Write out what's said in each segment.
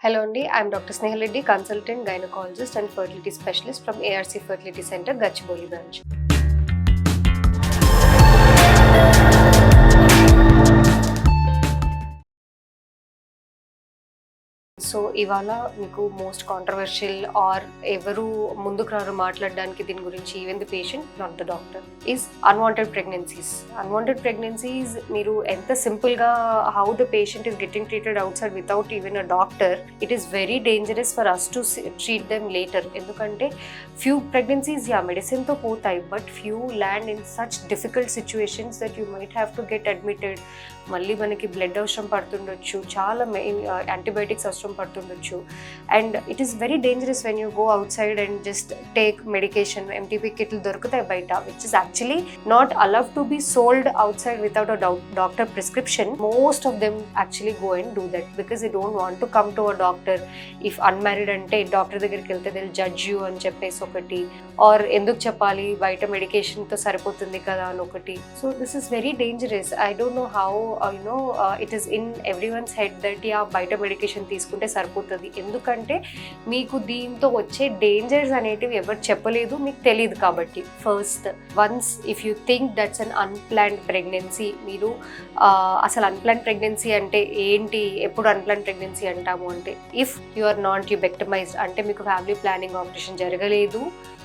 Hello Andy, I am Dr. Snehal Reddy, consultant gynecologist and fertility specialist from ARC Fertility Center, Gachibowli branch. So ఇవాళ మీకు most controversial are ఎవరు ముందుకు రారు మాట్లాడడానికి దీని గురించి, even the patient not the doctor, is unwanted pregnancies. Unwanted pregnancies మీరు ఎంత సింపుల్గా how the patient is getting treated outside without even a doctor, it is very dangerous for us to treat them later. ఎందుకంటే few pregnancies మెడిసిన్తో పోతాయి, but few land in such difficult situations that you might have to get admitted. మళ్ళీ మనకి blood అవసరం పడుతుండొచ్చు, చాలా antibiotics అవసరం పడుతుండొచ్చు. And it is very dangerous when you go out side and just take medication. MTP కిట్లు దొరుకుతాయి బయట, which is actually not allowed to be sold out side without a doctor prescription. Most of them actually go and do that because they don't want to come to a doctor. If unmarried అంటే doctor దగ్గరికి వెళ్తే they will judge you అని చెప్పేసి ఒకటి, are ఎందుకు చెప్పాలి బయట మెడికేషన్తో సరిపోతుంది కదా అని ఒకటి. So this is very dangerous. I don't know how it is in everyone's head that బయట మెడికేషన్ తీసుకుంటే సరిపోతుంది. ఎందుకంటే మీకు దీంతో వచ్చే డేంజర్స్ అనేటివి ఎవరు చెప్పలేదు, మీకు తెలియదు కాబట్టి. First ones if you think that's an unplanned pregnancy, మీరు అసలు అన్ప్లాన్డ్ ప్రెగ్నెన్సీ అంటే ఏంటి, ఎప్పుడు అన్ప్లాన్డ్ ప్రెగ్నెన్సీ అంటాము అంటే, ఇఫ్ యు ఆర్ నాట్ ట్యూబెక్టమైజ్డ్ అంటే మీకు ఫ్యామిలీ ప్లానింగ్ ఆపరేషన్ జరగలేదు,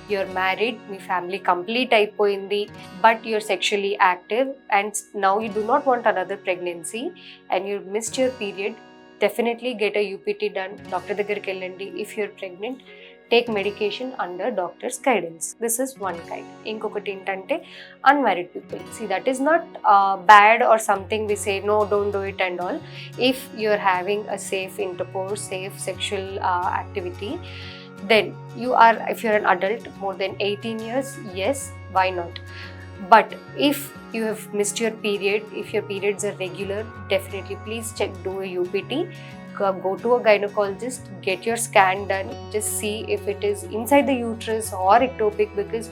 you're married, me family complete అయిపోయింది, but you're sexually active and now you do not want another pregnancy and you missed your period, definitely get a UPT done. Doctor దగ్గరికి వెళ్ళండి. if you're pregnant, take medication under doctor's guidance. This is one kind. ఇంకొకటి ఏంటంటే unmarried people. See, that is not bad or something we say no, don't do it and all. If you're having a safe intercourse, safe sexual activity, then you are, if you're an adult more than 18 years, yes, why not? But if you have missed your period, if your periods are regular, definitely please check, do a UPT, go to a gynecologist, get your scan done, just see if it is inside the uterus or ectopic, because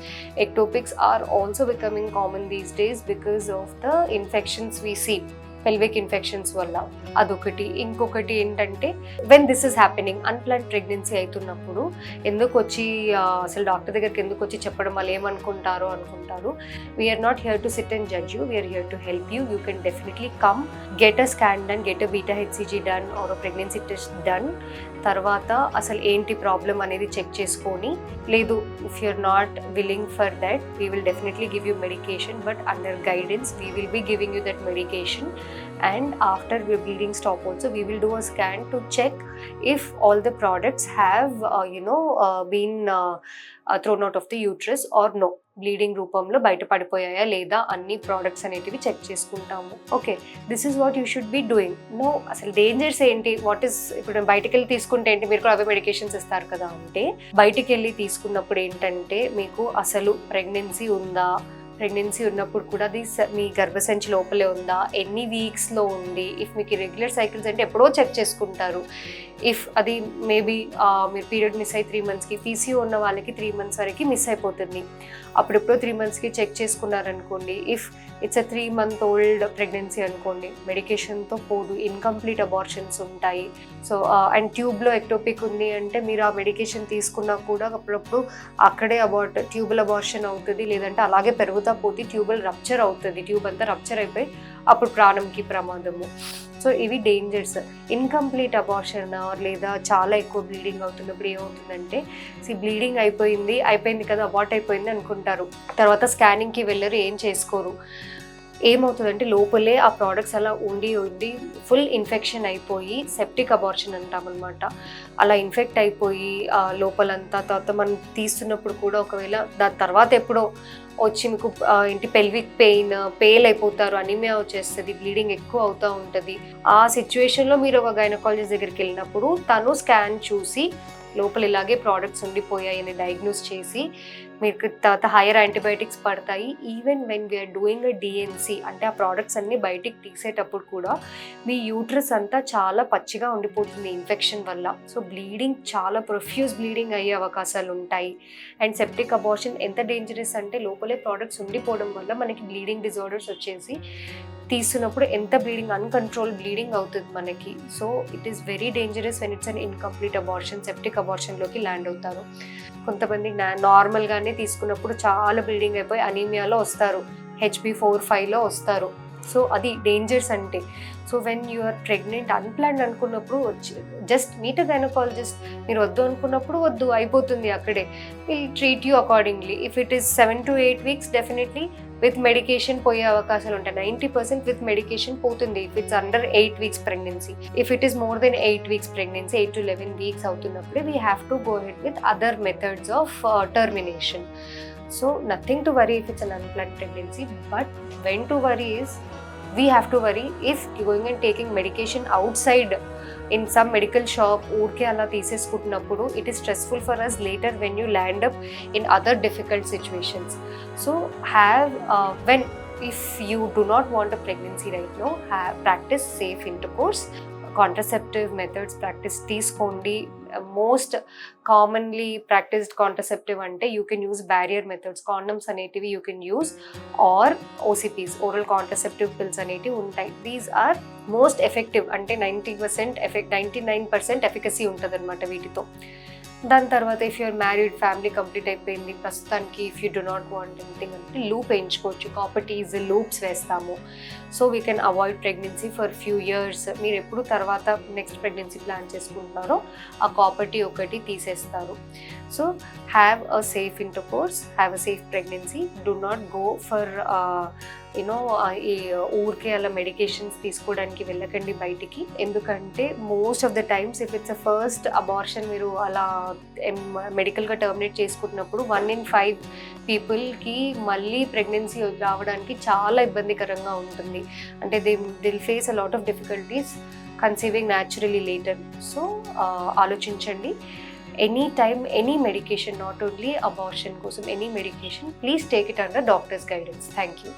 ectopics are also becoming common these days because of the infections we see, pelvic infections వల్ల. అదొకటి. ఇంకొకటి ఏంటంటే when this is happening, unplanned pregnancy అవుతున్నప్పుడు ఎందుకు వచ్చి అసలు doctor దగ్గరికి ఎందుకు వచ్చి చెప్పడం, వాళ్ళు ఏమనుకుంటారో అనుకుంటారు. We're not here to sit and judge you, we're here to help you. You can definitely come, get a scan done, get a beta HCG done or pregnancy test done. తర్వాత అసలు ఏంటి ప్రాబ్లం అనేది check చేసుకొని, లేదు if you're not willing for that, we will definitely give you medication, but under guidance we will be giving you that medication. And after your bleeding stop also, we will do a scan to check if all the products have been thrown out of the uterus or no. Bleeding రూపంలో బయటపడిపోయాయా లేదా అన్ని products అనేటివి check చేసుకుంటాము. Okay, this is what you should be doing. No, అసలు dangers ఏంటి, what is, ఇప్పుడు బయటికి వెళ్ళి తీసుకుంటే ఏంటి, మీరు కూడా అవే మెడికేషన్స్ ఇస్తారు కదా అంటే, బయటికి వెళ్ళి తీసుకున్నప్పుడు ఏంటంటే మీకు అసలు ప్రెగ్నెన్సీ ఉందా, ప్రెగ్నెన్సీ ఉన్నప్పుడు కూడా అది మీ గర్భసంచి లోపలే ఉందా, ఎన్ని వీక్స్లో ఉంది, ఇఫ్ మీకు రెగ్యులర్ సైకిల్స్ అంటే ఎప్పుడో చెక్ చేసుకుంటారు. ఇఫ్ అది మేబీ మీరు పీరియడ్ మిస్ అయ్యి 3 monthsకి, పీసీఓ ఉన్న వాళ్ళకి 3 months వరకు మిస్ అయిపోతుంది, అప్పుడెప్పుడో 3 monthsకి చెక్ చేసుకున్నారనుకోండి. If it's a 3-month-old pregnancy అనుకోండి, మెడికేషన్తో పోదు, ఇన్కంప్లీట్ అబార్షన్స్ ఉంటాయి. సో అండ్ ట్యూబ్లో ఎక్టోపిక్ ఉంది అంటే మీరు ఆ మెడికేషన్ తీసుకున్నా కూడా అప్పుడప్పుడు అక్కడే ట్యూబుల్ అబార్షన్ అవుతుంది, లేదంటే అలాగే పెరుగుతా పోతే ట్యూబుల్ రప్చర్ అవుతుంది, ట్యూబ్ అంతా రప్చర్ అయిపోయి అప్పుడు ప్రాణంకి ప్రమాదము. సో ఇవి డేంజర్స్. ఇన్కంప్లీట్ అబార్షన్ లేదా చాలా ఎక్కువ బ్లీడింగ్ అవుతున్నప్పుడు ఏమవుతుందంటే, బ్లీడింగ్ అయిపోయింది కదా, అబార్ట్ అయిపోయింది అనుకుంటారు, తర్వాత స్కానింగ్కి వెళ్ళరు, ఏం చేసుకోరు. ఏమవుతుందంటే లోపలే ఆ ప్రోడక్ట్స్ అలా ఉండి ఫుల్ ఇన్ఫెక్షన్ అయిపోయి సెప్టిక్ అబార్షన్ అంటామన్నమాట. అలా ఇన్ఫెక్ట్ అయిపోయి లోపలంతా, తర్వాత మనం తీస్తున్నప్పుడు కూడా ఒకవేళ దాని తర్వాత ఎప్పుడో వచ్చి మీకు ఏంటి పెల్విక్ పెయిన్, పేల్ అయిపోతారు, అనీమియా వచ్చేస్తుంది, బ్లీడింగ్ ఎక్కువ అవుతూ ఉంటుంది. ఆ సిచ్యువేషన్లో మీరు ఒక గైనకాలజిస్ట్ దగ్గరికి వెళ్ళినప్పుడు తను స్కాన్ చూసి లోపల ఇలాగే ప్రోడక్ట్స్ ఉండిపోయాయని డయాగ్నోస్ చేసి మీకు తర్వాత హైయర్ యాంటీబయాటిక్స్ పడతాయి. Even when we're doing a D and C అంటే ఆ ప్రోడక్ట్స్ అన్ని బయటికి తీసేటప్పుడు కూడా మీ యూట్రస్ అంతా చాలా పచ్చిగా ఉండిపోతుంది ఇన్ఫెక్షన్ వల్ల. సో బ్లీడింగ్, చాలా ప్రొఫ్యూజ్ బ్లీడింగ్ అయ్యే అవకాశాలు ఉంటాయి. అండ్ సెప్టిక్ అబార్షన్ ఎంత డేంజరస్ అంటే లోపలే ప్రోడక్ట్స్ ఉండిపోవడం వల్ల మనకి బ్లీడింగ్ డిజార్డర్స్ వచ్చేసి తీస్తున్నప్పుడు ఎంత బ్లీడింగ్, అన్కంట్రోల్ బ్లీడింగ్ అవుతుంది మనకి. So it is very dangerous when it's an incomplete abortion, septic అబార్షన్లోకి ల్యాండ్ అవుతారు. కొంతమంది నార్మల్గానే తీసుకున్నప్పుడు చాలా బ్లీడింగ్ అయిపోయి అనీమియాలో వస్తారు, HB4-5లో వస్తారు. సో అది డేంజర్స్ అంటే. So when you are pregnant unplanned అనుకున్నప్పుడు జస్ట్ మీట్ అ గైనకాలజిస్ట్. మీరు వద్దు అనుకున్నప్పుడు వద్దు, అయిపోతుంది అక్కడే. Will treat you accordingly. If it is 7 to 8 weeks definitely with medication పోయే అవకాశాలు ఉంటాయి. 90% విత్ మెడికేషన్ పోతుంది if it's under 8 weeks pregnancy. If it is more than 8 weeks pregnancy, 8 to 11 weeks అవుతున్నప్పుడే we have to go head with other methods of termination. So nothing to worry if it's an unplanned pregnancy, but when to worry is we have to worry if you're going and taking medication outside in some medical shop, ఊరికే అలా తీసేసుకుంటున్నప్పుడు it is stressful for us later when you land up in other difficult situations. So when if you do not want a pregnancy right now, practice safe intercourse, contraceptive methods practice తీసుకోండి. Most commonly practised contraceptive అంటే you can use barrier methods, condoms అనేటివి you can use, or OCPs, oral contraceptive pills అనేటివి ఉంటాయి. These are most effective. అంటే 99% efficacy ఉంటుంది అనమాట వీటితో. దాని తర్వాత if you're married, family complete అయిపోయింది ప్రస్తుతానికి, if you do not want anything అంటే లూప్ వేయించుకోవచ్చు, కాపర్టీస్ లూప్స్ వేస్తాము. So we can avoid pregnancy for few years. మీరు ఎప్పుడు తర్వాత నెక్స్ట్ ప్రెగ్నెన్సీ ప్లాన్ చేసుకుంటున్నారో ఆ కాపర్టీ ఒకటి తీసేస్తారు. So have a safe intercourse, have a safe pregnancy. Do not go for ఈ ఊరికే అలా మెడికేషన్స్ తీసుకోవడానికి వెళ్ళకండి బయటికి. ఎందుకంటే most of the times if it's a first abortion మీరు అలా మెడికల్గా టర్మినేట్ చేసుకుంటున్నప్పుడు 1 in 5 పీపుల్కి మళ్ళీ ప్రెగ్నెన్సీ రావడానికి చాలా ఇబ్బందికరంగా ఉంటుంది. అంటే they'll face a lot of difficulties conceiving naturally later. So ఆలోచించండి. Any time any medication, not only abortion కోసం, any medication please take it under doctor's guidance. Thank you.